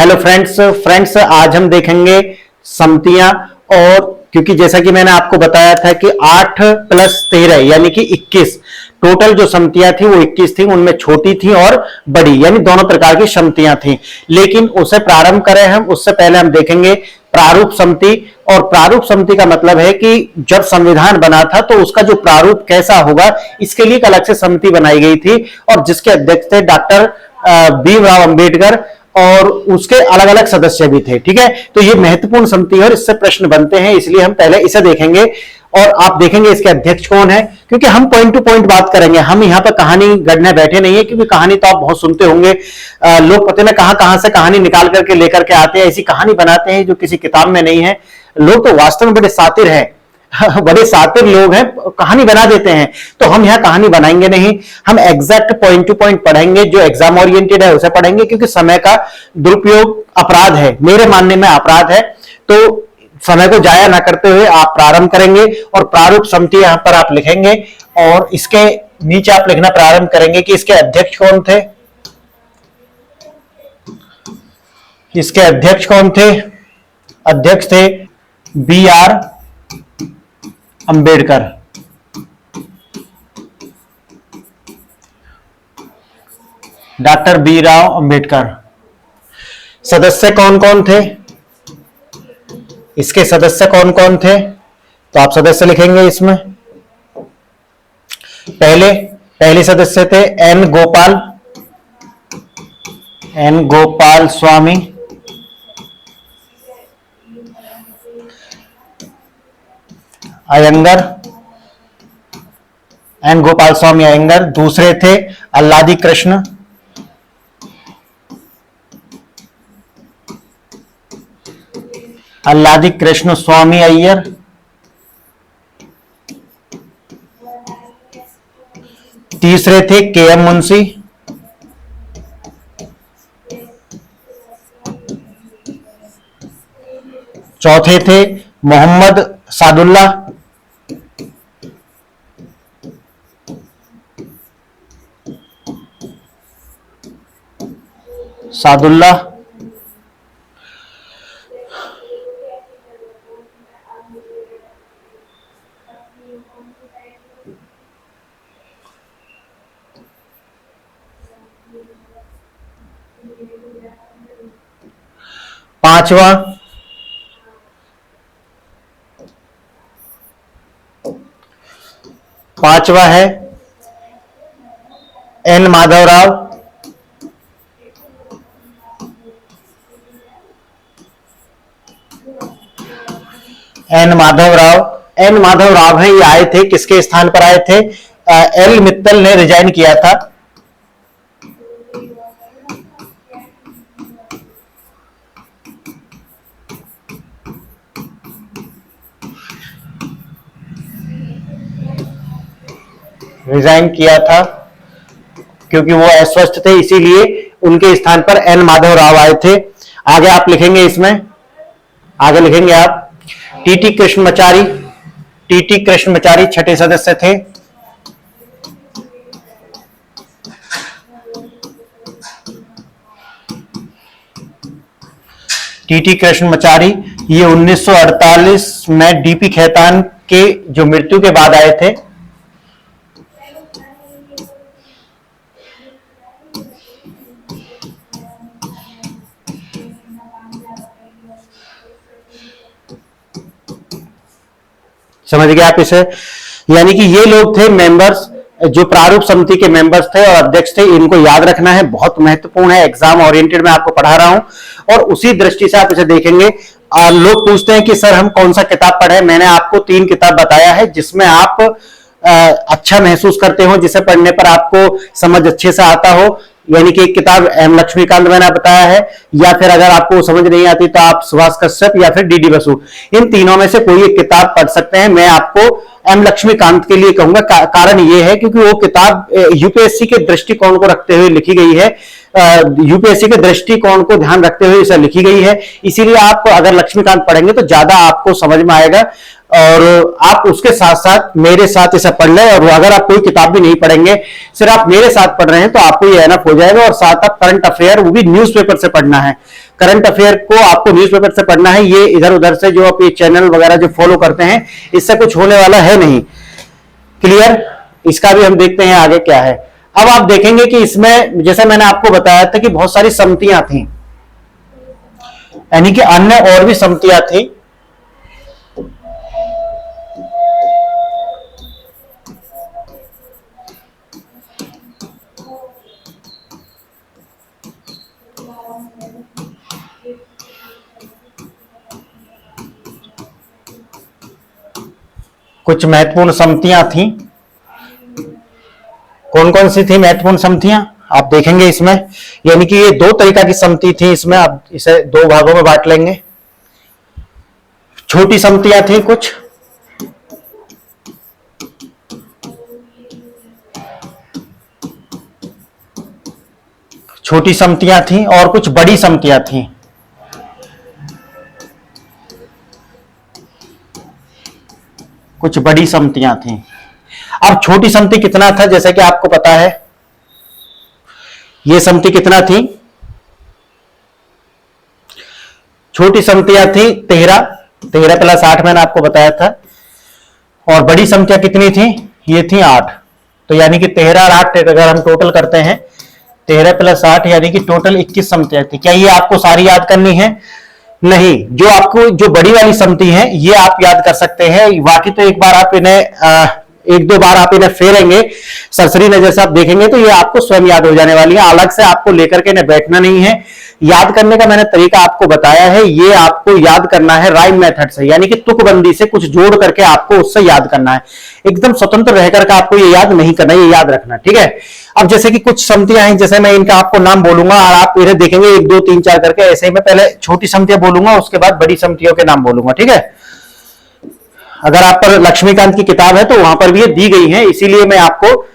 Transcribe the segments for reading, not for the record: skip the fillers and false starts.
Hello friends आज हम देखेंगे समतियां। और क्योंकि जैसा कि मैंने आपको बताया था कि 8 + 13 यानी कि 21 टोटल जो समतियां थी वो 21 थी, उनमें छोटी थी और बड़ी यानी दोनों प्रकार की समतियां थी। लेकिन उसे प्रारंभ करें हम, उससे पहले हम देखेंगे प्रारूप समति। और प्रारूप समति का मतलब है कि जब संविधान बना था तो उसका जो प्रारूप कैसा होगा इसके लिए एक अलग से समिति बनाई गई थी और जिसके अध्यक्ष थे डॉक्टर भीमराव अंबेडकर और उसके अलग अलग सदस्य भी थे। ठीक है, तो ये महत्वपूर्ण समिति है और इससे प्रश्न बनते हैं, इसलिए हम पहले इसे देखेंगे और आप देखेंगे इसके अध्यक्ष कौन है। क्योंकि हम पॉइंट टू पॉइंट बात करेंगे, हम यहाँ पर कहानी गढ़ने बैठे नहीं है, क्योंकि कहानी तो आप बहुत सुनते होंगे। लोग पता ना कहां से कहानी निकाल करके लेकर के आते हैं, ऐसी कहानी बनाते हैं जो किसी किताब में नहीं है। लोग तो वास्तव में बड़े सातिर हैं बड़े सातिर लोग हैं, कहानी बना देते हैं। तो हम यहाँ कहानी बनाएंगे नहीं, हम एग्जैक्ट पॉइंट टू पॉइंट पढ़ेंगे, जो एग्जाम ओरिएंटेड है उसे पढ़ेंगे, क्योंकि समय का दुरुपयोग अपराध है, मेरे मानने में अपराध है। तो समय को जाया ना करते हुए आप प्रारंभ करेंगे और प्रारूप समिति यहां पर आप लिखेंगे और इसके नीचे आप लिखना प्रारंभ करेंगे कि इसके अध्यक्ष कौन थे। इसके अध्यक्ष कौन थे? अध्यक्ष थे BR अंबेडकर। डॉक्टर भीमराव अंबेडकर। सदस्य कौन कौन थे? इसके सदस्य कौन कौन थे? तो आप सदस्य लिखेंगे इसमें। पहले सदस्य थे N गोपाल स्वामी। अयंगर, N गोपाल स्वामी अयंगर। दूसरे थे अल्लादी कृष्ण स्वामी अय्यर। तीसरे थे KM मुंशी। चौथे थे मोहम्मद सादुल्लाह। पांचवा है N माधवराव। एन माधवराव है, ये आए थे, किसके स्थान पर आए थे? L मित्तल ने रिजाइन किया था। क्योंकि वो अस्वस्थ थे, इसीलिए उनके स्थान पर N माधवराव आए थे। आगे आप लिखेंगे, इसमें आगे लिखेंगे आप TT कृष्णमाचारी छठे सदस्य थे। TT कृष्णमाचारी ये 1948 में DP खेतान के जो मृत्यु के बाद आए थे। समझ गए आप इसे? यानी कि ये लोग थे मेंबर्स, जो प्रारूप समिति के मेंबर्स थे और अध्यक्ष थे। इनको याद रखना है, बहुत महत्वपूर्ण है, एग्जाम ओरिएंटेड में आपको पढ़ा रहा हूं और उसी दृष्टि से आप इसे देखेंगे। लोग पूछते हैं कि सर हम कौन सा किताब पढ़े। मैंने आपको 3 किताब बताया है जिसमें आप अच्छा महसूस करते हो, जिसे पढ़ने पर आपको समझ अच्छे से आता हो। यानी कि एक किताब M लक्ष्मीकांत मैंने बताया है, या फिर अगर आपको समझ नहीं आती तो आप सुभाष कश्यप या फिर DD बसु, इन तीनों में से कोई एक किताब पढ़ सकते हैं। मैं आपको M लक्ष्मीकांत के लिए कहूंगा, कारण ये है क्योंकि वो किताब यूपीएससी के दृष्टिकोण को रखते हुए लिखी गई है। यूपीएससी के दृष्टिकोण को ध्यान रखते हुए इसे लिखी गई है, इसीलिए आप अगर लक्ष्मीकांत पढ़ेंगे तो ज्यादा आपको समझ में आएगा। और आप उसके साथ साथ मेरे साथ इसे पढ़ लें, और अगर आप कोई किताब भी नहीं पढ़ेंगे, सिर्फ आप मेरे साथ पढ़ रहे हैं तो आपको ये एनफ हो जाएगा। और साथ आप करंट अफेयर, वो भी न्यूज़पेपर से पढ़ना है। करंट अफेयर को आपको न्यूज़पेपर से पढ़ना है, ये इधर उधर से जो आप ये चैनल वगैरह जो फॉलो करते हैं इससे कुछ होने वाला है नहीं। क्लियर? इसका भी हम देखते हैं आगे क्या है। अब आप देखेंगे कि इसमें जैसे मैंने आपको बताया था कि बहुत सारी समितियां थी, यानी कि अन्य और भी समितियां थी। कुछ महत्वपूर्ण समितियां थी। कौन कौन सी थी महत्वपूर्ण समितियां आप देखेंगे इसमें, यानी कि ये दो तरीका की समिति थी। इसमें आप इसे दो भागों में बांट लेंगे। छोटी समितियां थी कुछ, छोटी समितियां थी और कुछ बड़ी समितियां थी। कुछ बड़ी समितियां थी। अब छोटी समिति कितना था, जैसे कि आपको पता है ये समिति कितना थी, छोटी समितियां थी 13 प्लस 8 मैंने आपको बताया था, और बड़ी समितियां कितनी थी, ये थी 8। तो यानी कि 13 और 8 अगर हम टोटल करते हैं 13 प्लस 8 यानी कि टोटल 21 समितियां थी। क्या ये आपको सारी याद करनी है? नहीं, जो आपको जो बड़ी वाली समिति है ये आप याद कर सकते हैं। बाकी तो एक बार आप इन्हें एक दो बार आप इन्हें फेरेंगे, सरसरी नजर से आप देखेंगे तो ये आपको स्वयं याद हो जाने वाली है। अलग से आपको लेकर के इन्हें बैठना नहीं है। याद करने का मैंने तरीका आपको बताया है, ये आपको याद करना है राइम मेथड से, यानी कि तुकबंदी से कुछ जोड़ करके आपको उससे याद करना है। एकदम स्वतंत्र रहकर के आपको ये याद नहीं करना, ये याद रखना, ठीक है। अब जैसे कि कुछ समितियां हैं, जैसे मैं इनका आपको नाम बोलूंगा और आप इन्हें देखेंगे 1 2 3 4 करके, ऐसे ही मैं पहले छोटी समितियां बोलूंगा उसके बाद बड़ी समितियों के नाम बोलूंगा, ठीक है। अगर आप पर लक्ष्मीकांत की किताब है तो वहां पर भी ये दी गई है, इसीलिए मैं आपको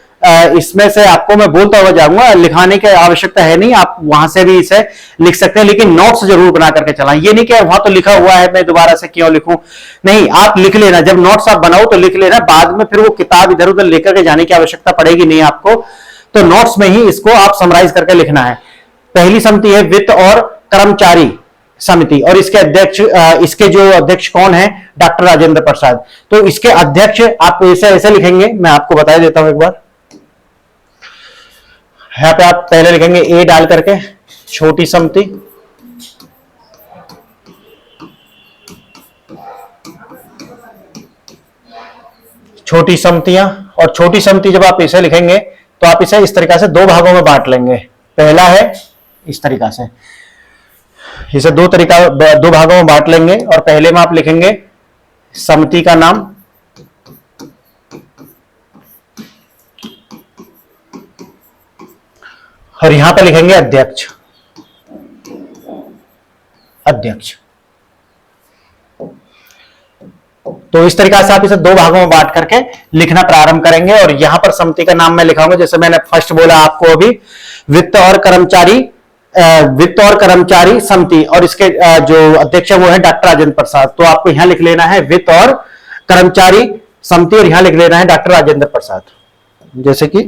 इसमें से आपको मैं बोलता हुआ जाऊंगा, लिखाने की आवश्यकता है नहीं, आप वहां से भी इसे लिख सकते हैं, लेकिन नोट्स जरूर बना करके चलाएं। ये नहीं कि वहां तो लिखा हुआ है मैं दोबारा से क्यों लिखूं, नहीं, आप लिख लेना, जब नोट्स आप बनाओ तो लिख लेना, बाद में फिर वो किताब इधर उधर लेकर के जाने की आवश्यकता पड़ेगी नहीं आपको, तो नोट्स में ही इसको आप समराइज करके लिखना है। पहली समिति है वित्त और कर्मचारी समिति, और इसके अध्यक्ष इसके जो अध्यक्ष कौन है, डॉक्टर राजेंद्र प्रसाद। तो इसके अध्यक्ष आप ऐसे ऐसे लिखेंगे, मैं आपको बता देता हूं एक बार। यहां पे आप पहले लिखेंगे ए डाल करके छोटी समिति, छोटी समितियां, और छोटी समिति जब आप इसे लिखेंगे तो आप इसे इस तरीका से दो भागों में बांट लेंगे। पहला है इस तरीका से, इसे दो भागों में बांट लेंगे, और पहले में आप लिखेंगे समिति का नाम, और यहां पर लिखेंगे अध्यक्ष। तो इस तरीका से आप इसे दो भागों में बांट करके लिखना प्रारंभ करेंगे, और यहां पर समिति का नाम मैं लिखाऊंगा, जैसे मैंने फर्स्ट बोला आपको अभी, वित्त और कर्मचारी समिति, और इसके जो अध्यक्ष है वो है डॉक्टर राजेंद्र प्रसाद। तो आपको यहां लिख लेना है वित्त और कर्मचारी समिति, और यहां लिख लेना है डॉक्टर राजेंद्र प्रसाद, जैसे कि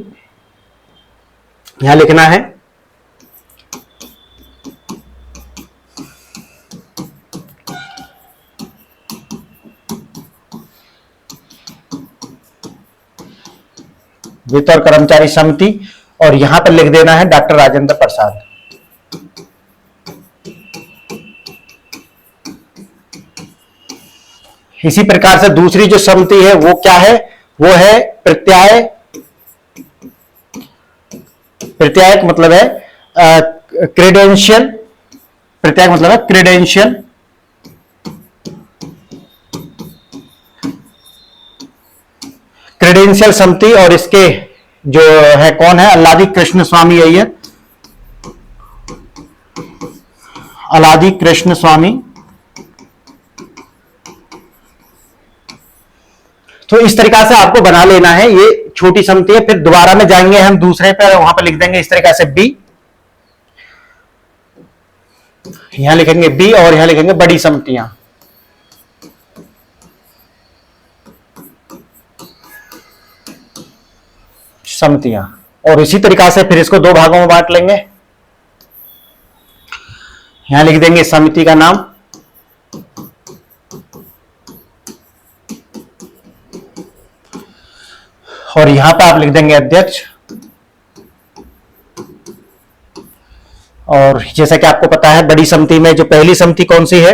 यहां लिखना है वित्त और कर्मचारी समिति, और यहां पर लिख देना है डॉक्टर राजेंद्र प्रसाद। इसी प्रकार से दूसरी जो समिति है वो क्या है, वो है प्रत्याय मतलब है क्रेडेंशियल, प्रत्याय मतलब है क्रेडेंशियल समिति, और इसके जो है कौन है, अल्लादी कृष्ण स्वामी अय्यर, अल्लादी कृष्ण स्वामी। तो इस तरीका से आपको बना लेना है, ये छोटी समिति है। फिर दोबारा में जाएंगे हम दूसरे पर, वहां पर लिख देंगे इस तरीका से बी, यहां लिखेंगे बी, और यहां लिखेंगे बड़ी समितियां। और इसी तरीका से फिर इसको दो भागों में बांट लेंगे। यहां लिख देंगे समिति का नाम, और यहां पर आप लिख देंगे अध्यक्ष। और जैसा कि आपको पता है बड़ी समिति में जो पहली समिति कौन सी है,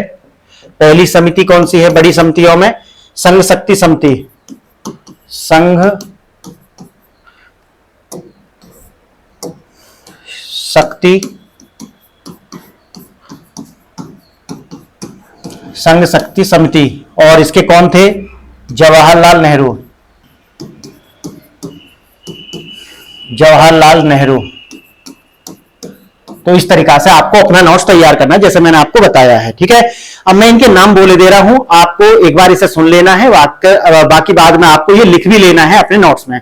पहली समिति कौन सी है बड़ी समितियों में, संघ शक्ति समिति, संघ शक्ति, संघ शक्ति समिति। और इसके कौन थे, जवाहरलाल नेहरू, जवाहरलाल नेहरू। तो इस तरीका से आपको अपना नोट्स तैयार करना है जैसे मैंने आपको बताया है, ठीक है। अब मैं इनके नाम बोले दे रहा हूं, आपको एक बार इसे सुन लेना है, बाकी बाद में आपको ये लिख भी लेना है अपने नोट्स में।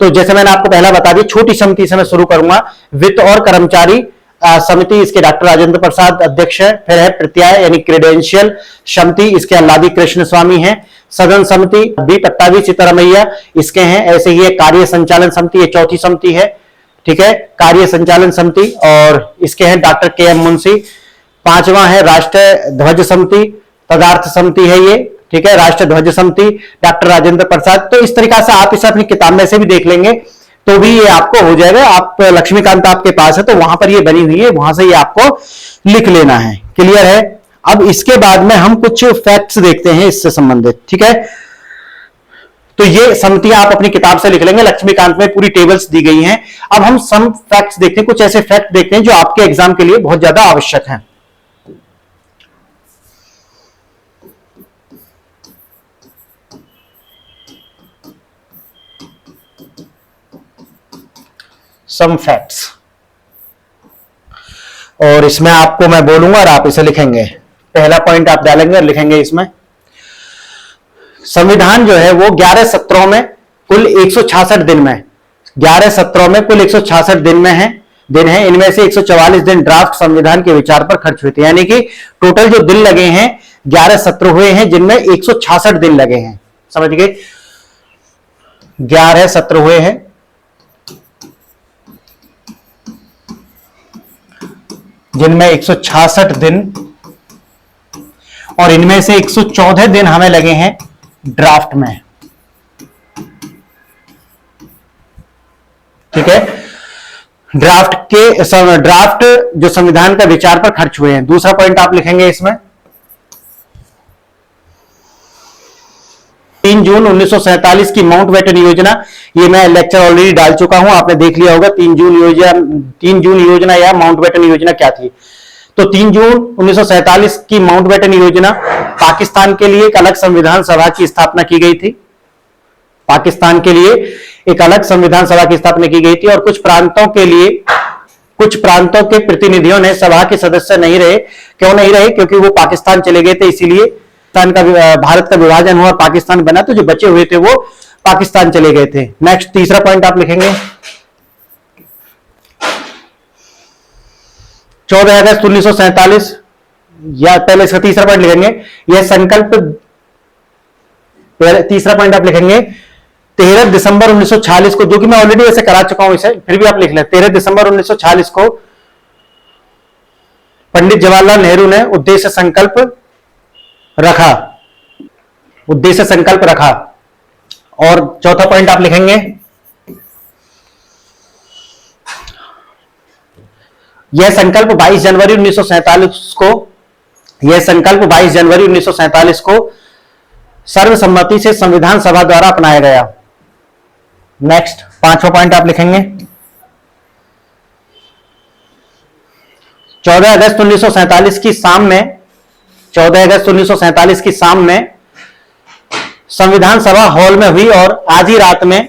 तो जैसे मैंने आपको पहला बता दिया, छोटी समिति से मैं शुरू करूंगा। वित्त और कर्मचारी समिति, इसके डॉक्टर राजेंद्र प्रसाद अध्यक्ष है। फिर है प्रत्याय यानी क्रेडेंशियल समिति, इसके अल्लादी कृष्ण स्वामी है। सदन समिति बी पट्टाभी सीतारमैया इसके हैं। ऐसे ही कार्य संचालन समिति, ये चौथी समिति है, ठीक है, कार्य संचालन समिति, और इसके हैं डॉक्टर के एम मुंशी। पांचवा है राष्ट्रीय ध्वज समिति, पदार्थ समिति है ये, ठीक है, राष्ट्रीय ध्वज समिति डॉक्टर राजेंद्र प्रसाद। तो इस तरीका से आप इसे अपनी किताब में से भी देख लेंगे तो भी ये आपको हो जाएगा। आप लक्ष्मीकांत आपके पास है तो वहां पर ये बनी हुई है, वहां से ये आपको लिख लेना है। क्लियर है। अब इसके बाद में हम कुछ फैक्ट्स देखते हैं इससे संबंधित, ठीक है। तो ये समितियां आप अपनी किताब से लिख लेंगे, लक्ष्मीकांत में पूरी टेबल्स दी गई हैं। अब हम सम फैक्ट्स देखते हैं, कुछ ऐसे फैक्ट देखते हैं जो आपके एग्जाम के लिए बहुत ज्यादा आवश्यक हैं। सम फैक्ट्स, और इसमें आपको मैं बोलूंगा और आप इसे लिखेंगे। पहला पॉइंट आप डालेंगे और लिखेंगे इसमें, संविधान जो है वो 11 सत्रों में कुल 166 दिन में, 11 सत्रों में कुल 166 दिन में है, दिन है। इनमें से 144 दिन ड्राफ्ट संविधान के विचार पर खर्च हुए थे, यानी कि टोटल जो दिन लगे हैं 11 सत्र हुए हैं जिनमें 166 दिन लगे हैं। समझ गए, 11 सत्र हुए हैं जिनमें 166 दिन, और इनमें से 114 दिन हमें लगे हैं ड्राफ्ट में, ठीक है। ड्राफ्ट जो संविधान का विचार पर खर्च हुए हैं। दूसरा पॉइंट आप लिखेंगे इसमें, 3 जून 1947 की माउंटबेटन योजना, ये मैं लेक्चर ऑलरेडी डाल चुका हूं, आपने देख लिया होगा। 3 जून योजना या माउंटबेटन योजना क्या थी। तो 3 जून 1947 की माउंटबेटन योजना, पाकिस्तान के लिए एक अलग संविधान सभा की स्थापना की गई थी। पाकिस्तान के लिए एक अलग संविधान सभा की स्थापना की गई थी, और कुछ प्रांतों के प्रतिनिधियों ने सभा के सदस्य नहीं रहे। क्यों नहीं रहे? क्योंकि वो पाकिस्तान चले गए थे, इसीलिए भारत का विभाजन हुआ, पाकिस्तान बना, तो जो बचे हुए थे वो पाकिस्तान चले गए थे। नेक्स्ट तीसरा पॉइंट आप लिखेंगे, 14 अगस्त 1947, या पहले इसका तीसरा पॉइंट लिखेंगे, यह संकल्प, तीसरा पॉइंट आप लिखेंगे 13 दिसंबर 1946 को, जो कि मैं ऑलरेडी ऐसे करा चुका हूं, इसे फिर भी आप लिख लें। 13 दिसंबर 1946 को पंडित जवाहरलाल नेहरू ने उद्देश्य संकल्प रखा। और चौथा पॉइंट आप लिखेंगे, यह संकल्प 22 जनवरी 1947 को सर्वसम्मति से संविधान सभा द्वारा अपनाया गया। नेक्स्ट पांचवा पॉइंट आप लिखेंगे, 14 अगस्त 1947 की शाम में संविधान सभा हॉल में हुई, और आज ही रात में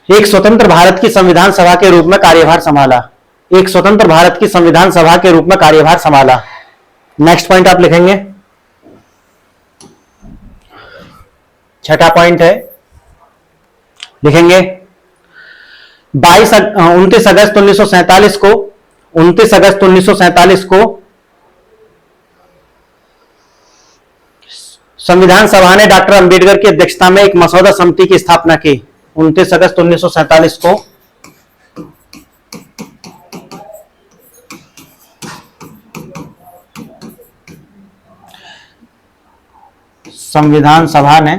एक स्वतंत्र भारत की संविधान सभा के रूप में कार्यभार संभाला। नेक्स्ट पॉइंट आप लिखेंगे, छठा पॉइंट है, लिखेंगे 29 अगस्त 1947 को संविधान सभा ने डॉक्टर अंबेडकर की अध्यक्षता में एक मसौदा समिति की स्थापना की। 29 अगस्त 1947 को संविधान सभा ने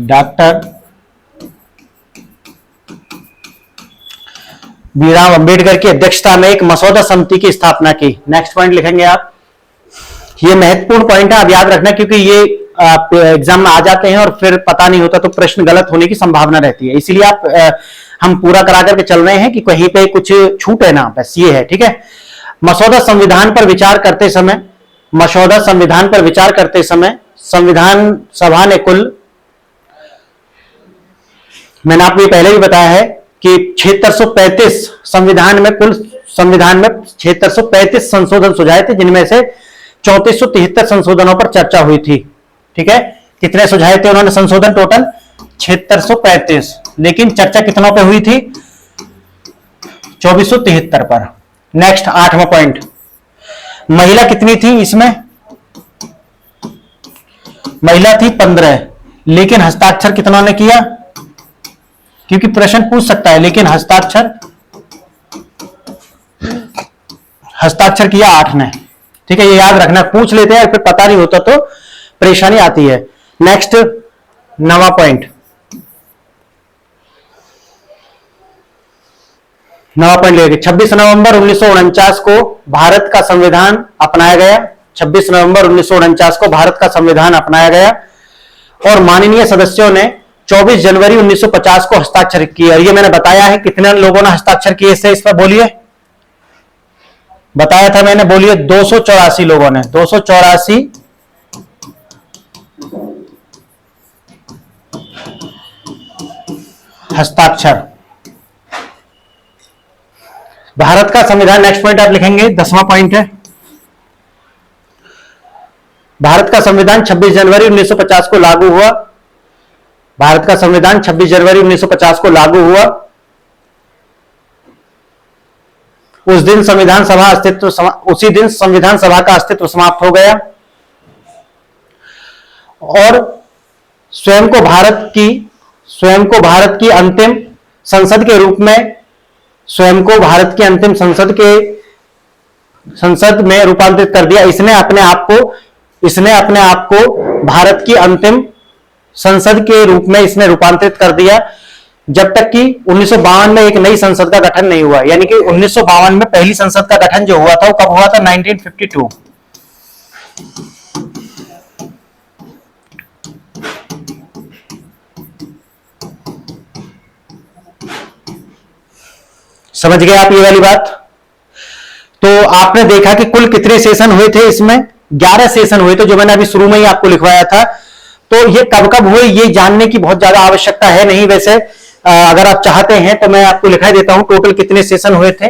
डॉक्टर भीमराव अंबेडकर की अध्यक्षता में एक मसौदा समिति की स्थापना की। नेक्स्ट पॉइंट लिखेंगे आप। ये महत्वपूर्ण पॉइंट है, आप याद रखना, क्योंकि ये एग्जाम में आ जाते हैं और फिर पता नहीं होता तो प्रश्न गलत होने की संभावना रहती है, इसीलिए आप हम पूरा करा करके चल रहे हैं कि कहीं पे कुछ छूटे ना, बस ये है। ठीक है, मसौदा संविधान पर विचार करते समय, मसौदा संविधान पर विचार करते समय संविधान सभा ने कुल, मैंने आपको ये पहले भी बताया है कि 7635 संविधान में, कुल संविधान में 7635 संशोधन सुझाए थे, जिनमें से 3473 संशोधनों पर चर्चा हुई थी। ठीक है, कितने सुझाए थे उन्होंने संशोधन? टोटल 7635, लेकिन चर्चा कितनों पे हुई थी? 2473 पर। नेक्स्ट 8वां पॉइंट, महिला कितनी थी इसमें? महिला थी 15, लेकिन हस्ताक्षर कितनों ने किया? क्योंकि प्रश्न पूछ सकता है, लेकिन हस्ताक्षर किया 8 ने। ठीक है, ये याद रखना, पूछ लेते हैं फिर पता नहीं होता तो परेशानी आती है। नेक्स्ट 9वां पॉइंट, 9वां पॉइंट लेके 26 नवंबर 1949 को भारत का संविधान अपनाया गया। 26 नवंबर 1949 को भारत का संविधान अपनाया गया और माननीय सदस्यों ने 24 जनवरी 1950 को हस्ताक्षर किए। और ये मैंने बताया है, कितने लोगों ने हस्ताक्षर किए इस पर बोलिए? बताया था मैंने, बोलिए। 284 लोगों ने, 284 हस्ताक्षर। भारत का संविधान, नेक्स्ट पॉइंट आप लिखेंगे, 10वां पॉइंट है। भारत का संविधान 26 जनवरी 1950 को लागू हुआ। भारत का संविधान 26 जनवरी 1950 को लागू हुआ। उस दिन संविधान सभा उसी दिन संविधान सभा का अस्तित्व समाप्त हो गया और स्वयं को भारत की अंतिम संसद के रूप में, स्वयं को भारत की अंतिम संसद में रूपांतरित कर दिया। इसने अपने आप को भारत की अंतिम संसद के रूप में इसने रूपांतरित कर दिया, जब तक कि 1952 में एक नई संसद का गठन नहीं हुआ। यानी कि 1952 में पहली संसद का गठन जो हुआ था वो कब हुआ था? 1952। समझ गए आप ये वाली बात? तो आपने देखा कि कुल कितने सेशन हुए थे इसमें? 11 सेशन हुए थे, जो मैंने अभी शुरू में ही आपको लिखवाया था। तो ये कब कब हुए ये जानने की बहुत ज्यादा आवश्यकता है नहीं। वैसे अगर आप चाहते हैं तो मैं आपको लिखा देता हूं टोटल कितने सेशन हुए थे।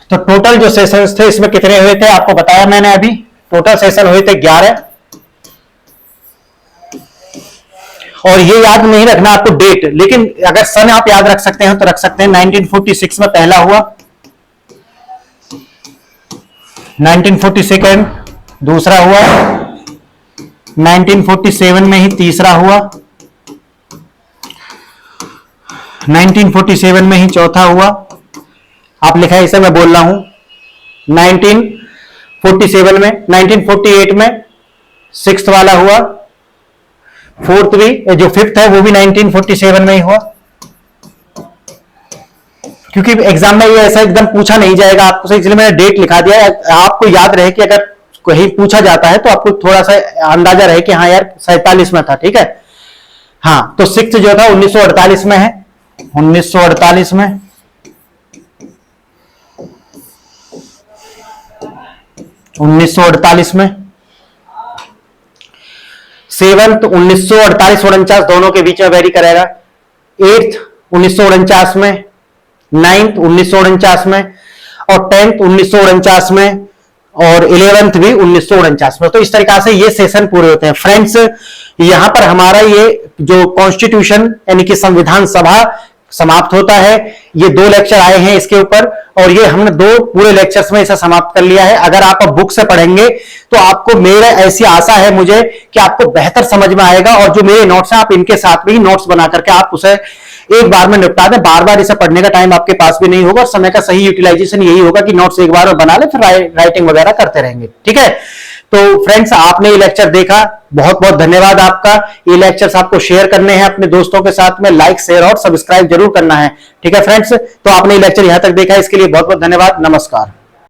तो टोटल जो सेशंस थे इसमें कितने हुए थे आपको बताया मैंने अभी। टोटल सेशन हुए थे 11। और ये याद नहीं रखना आपको डेट, लेकिन अगर सन आप याद रख सकते हैं तो रख सकते हैं। 1946 में पहला हुआ, 1947 दूसरा हुआ, 1947 में ही तीसरा हुआ, 1947 में ही चौथा हुआ। आप लिखा है इसे, मैं बोल रहा हूं 1947 में, 1948 में सिक्स्थ वाला हुआ, फोर्थ भी, जो फिफ्थ है वो भी 1947 में ही हुआ। क्योंकि एग्जाम में ये ऐसा एकदम पूछा नहीं जाएगा आपको, इसलिए मैंने डेट लिखा दिया। आपको याद रहे कि अगर कहीं पूछा जाता है तो आपको थोड़ा सा अंदाजा रहे कि हाँ यार 47 में था। ठीक है, हाँ। तो सिक्स्थ जो था 1948 में है, 1948 में। सेवंथ 1948-49 दोनों के बीच में वेरी करेगा। एट्थ 1949 में, नाइन्थ 1949 में, और 10th 1949 में, और 11th भी 1949 में। तो इस तरीका से ये सेशन पूरे होते हैं फ्रेंड्स। यहां पर हमारा ये जो कॉन्स्टिट्यूशन यानी कि संविधान सभा समाप्त होता है। ये 2 लेक्चर आए हैं इसके ऊपर, और ये हमने 2 पूरे लेक्चर्स में इसे समाप्त कर लिया है। अगर आप अब बुक से पढ़ेंगे तो आपको, मेरा ऐसी आशा है मुझे कि आपको बेहतर समझ में आएगा, और जो मेरे नोट्स हैं आप इनके साथ में ही नोट्स बना करके आप उसे एक बार में निपटा दें। बार बार इसे पढ़ने का टाइम आपके पास भी नहीं होगा, और समय का सही यूटिलाइजेशन यही होगा कि नोट्स एक बार में बना ले, फिर राइटिंग वगैरह करते रहेंगे। ठीक है, तो फ्रेंड्स आपने ये लेक्चर देखा, बहुत बहुत धन्यवाद आपका। ये लेक्चर्स आपको शेयर करने हैं अपने दोस्तों के साथ में, लाइक शेयर और सब्सक्राइब जरूर करना है। ठीक है फ्रेंड्स, तो आपने ये लेक्चर यहां तक देखा, इसके लिए बहुत बहुत धन्यवाद। नमस्कार।